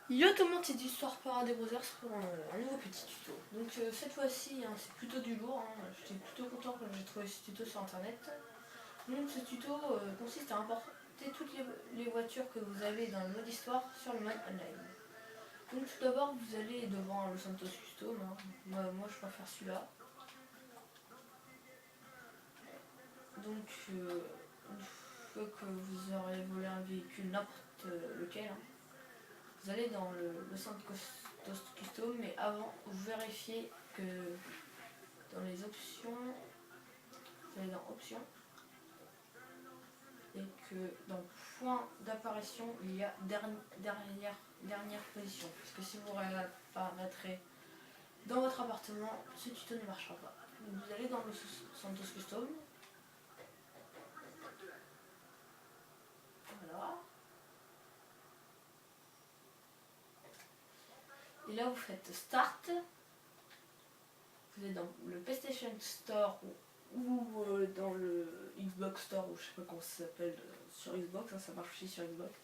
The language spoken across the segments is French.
Yo tout le monde, c'est d'Histoire Paradis Brothers pour un nouveau petit tuto. Donc cette fois-ci, c'est plutôt du lourd. J'étais plutôt content quand j'ai trouvé ce tuto sur internet. Donc ce tuto consiste à importer toutes les voitures que vous avez dans le mode histoire sur le mode online. Donc tout d'abord, vous allez devant Los Santos Custom. Moi je préfère celui-là. Donc une fois que vous aurez volé un véhicule, n'importe lequel, vous allez dans le centre custom, mais avant, vous vérifiez que dans les options, vous allez dans options, et que dans point d'apparition, il y a dernière position. Parce que si vous réapparaîtrez dans votre appartement, ce tuto ne marchera pas. Donc vous allez dans le Santos Custom. Voilà. Et là, vous faites Start. Vous êtes dans le PlayStation Store ou dans le Xbox Store, ou je sais pas comment ça s'appelle sur Xbox, ça marche aussi sur Xbox.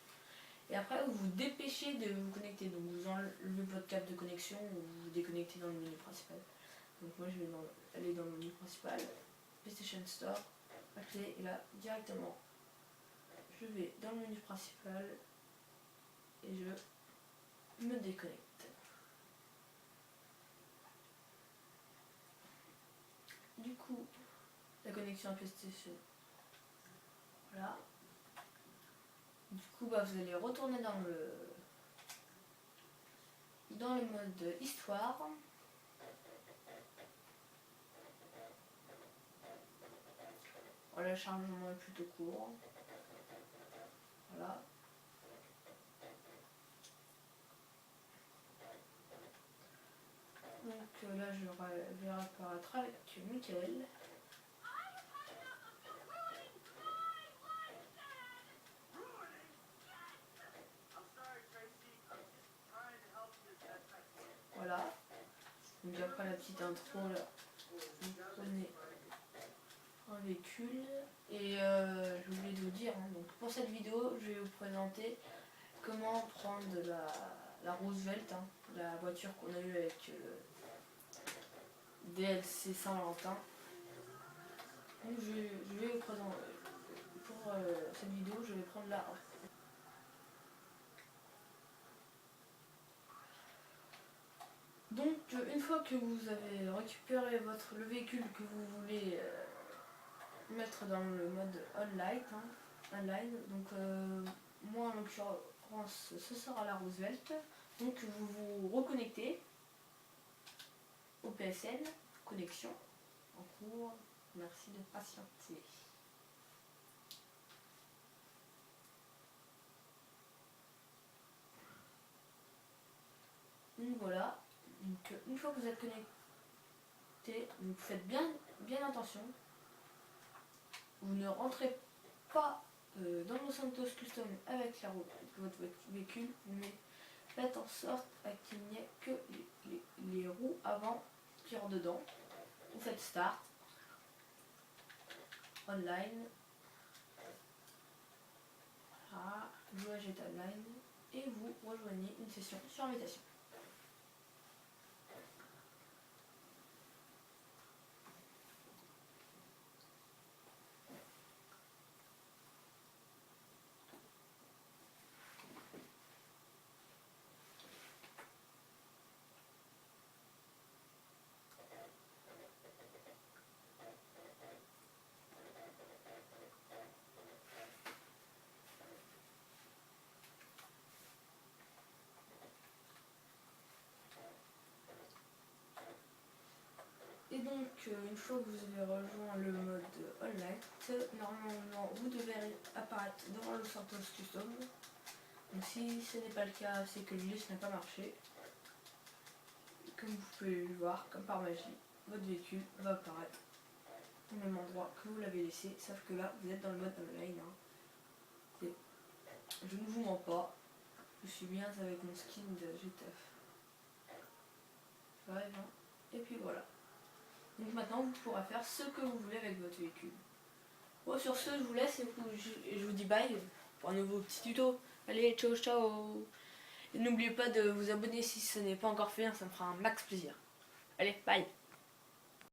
Et après vous vous dépêchez de vous connecter, donc vous enlevez votre câble de connexion ou vous vous déconnectez dans le menu principal. Donc moi je vais aller dans le menu principal, PlayStation Store, la clé est là directement. Je vais dans le menu principal et je me déconnecte. Du coup, la connexion à PlayStation, voilà. Du coup, vous allez retourner dans le mode histoire. Voilà, le chargement est plutôt court. Voilà. Donc là, je vais apparaître avec Michael. Voilà. Donc après la petite intro là, vous prenez un véhicule et j'ai oublié de vous dire, donc pour cette vidéo je vais vous présenter comment prendre la Roosevelt, la voiture qu'on a eue avec DLC Saint-Valentin. Donc je vais vous présenter, pour cette vidéo je vais prendre la. Donc une fois que vous avez récupéré le véhicule que vous voulez mettre dans le mode online, donc moi en l'occurrence ce sera la Roosevelt. Donc vous vous reconnectez au PSN, connexion en cours, merci de patienter. Donc voilà, donc, une fois que vous êtes connecté, vous faites bien attention, vous ne rentrez pas dans le Santos Custom avec votre véhicule, mais faites en sorte qu'il n'y ait que les roues avant qui rentrent dedans. Vous faites Start, Online, voilà, jouage est online, et vous rejoignez une session sur invitation. Et donc, une fois que vous avez rejoint le mode online, normalement vous devez apparaître devant le Santos Custom. Donc si ce n'est pas le cas, c'est que le glitch n'a pas marché. Et comme vous pouvez le voir, comme par magie, votre véhicule va apparaître au même endroit que vous l'avez laissé, sauf que là vous êtes dans le mode online. Je ne vous mens pas, je suis bien avec mon skin de GTF. Bref, et puis voilà. Donc maintenant vous pourrez faire ce que vous voulez avec votre véhicule. Bon, sur ce je vous laisse et je vous dis bye pour un nouveau petit tuto. Allez, ciao ciao. Et n'oubliez pas de vous abonner si ce n'est pas encore fait, ça me fera un max plaisir. Allez, bye.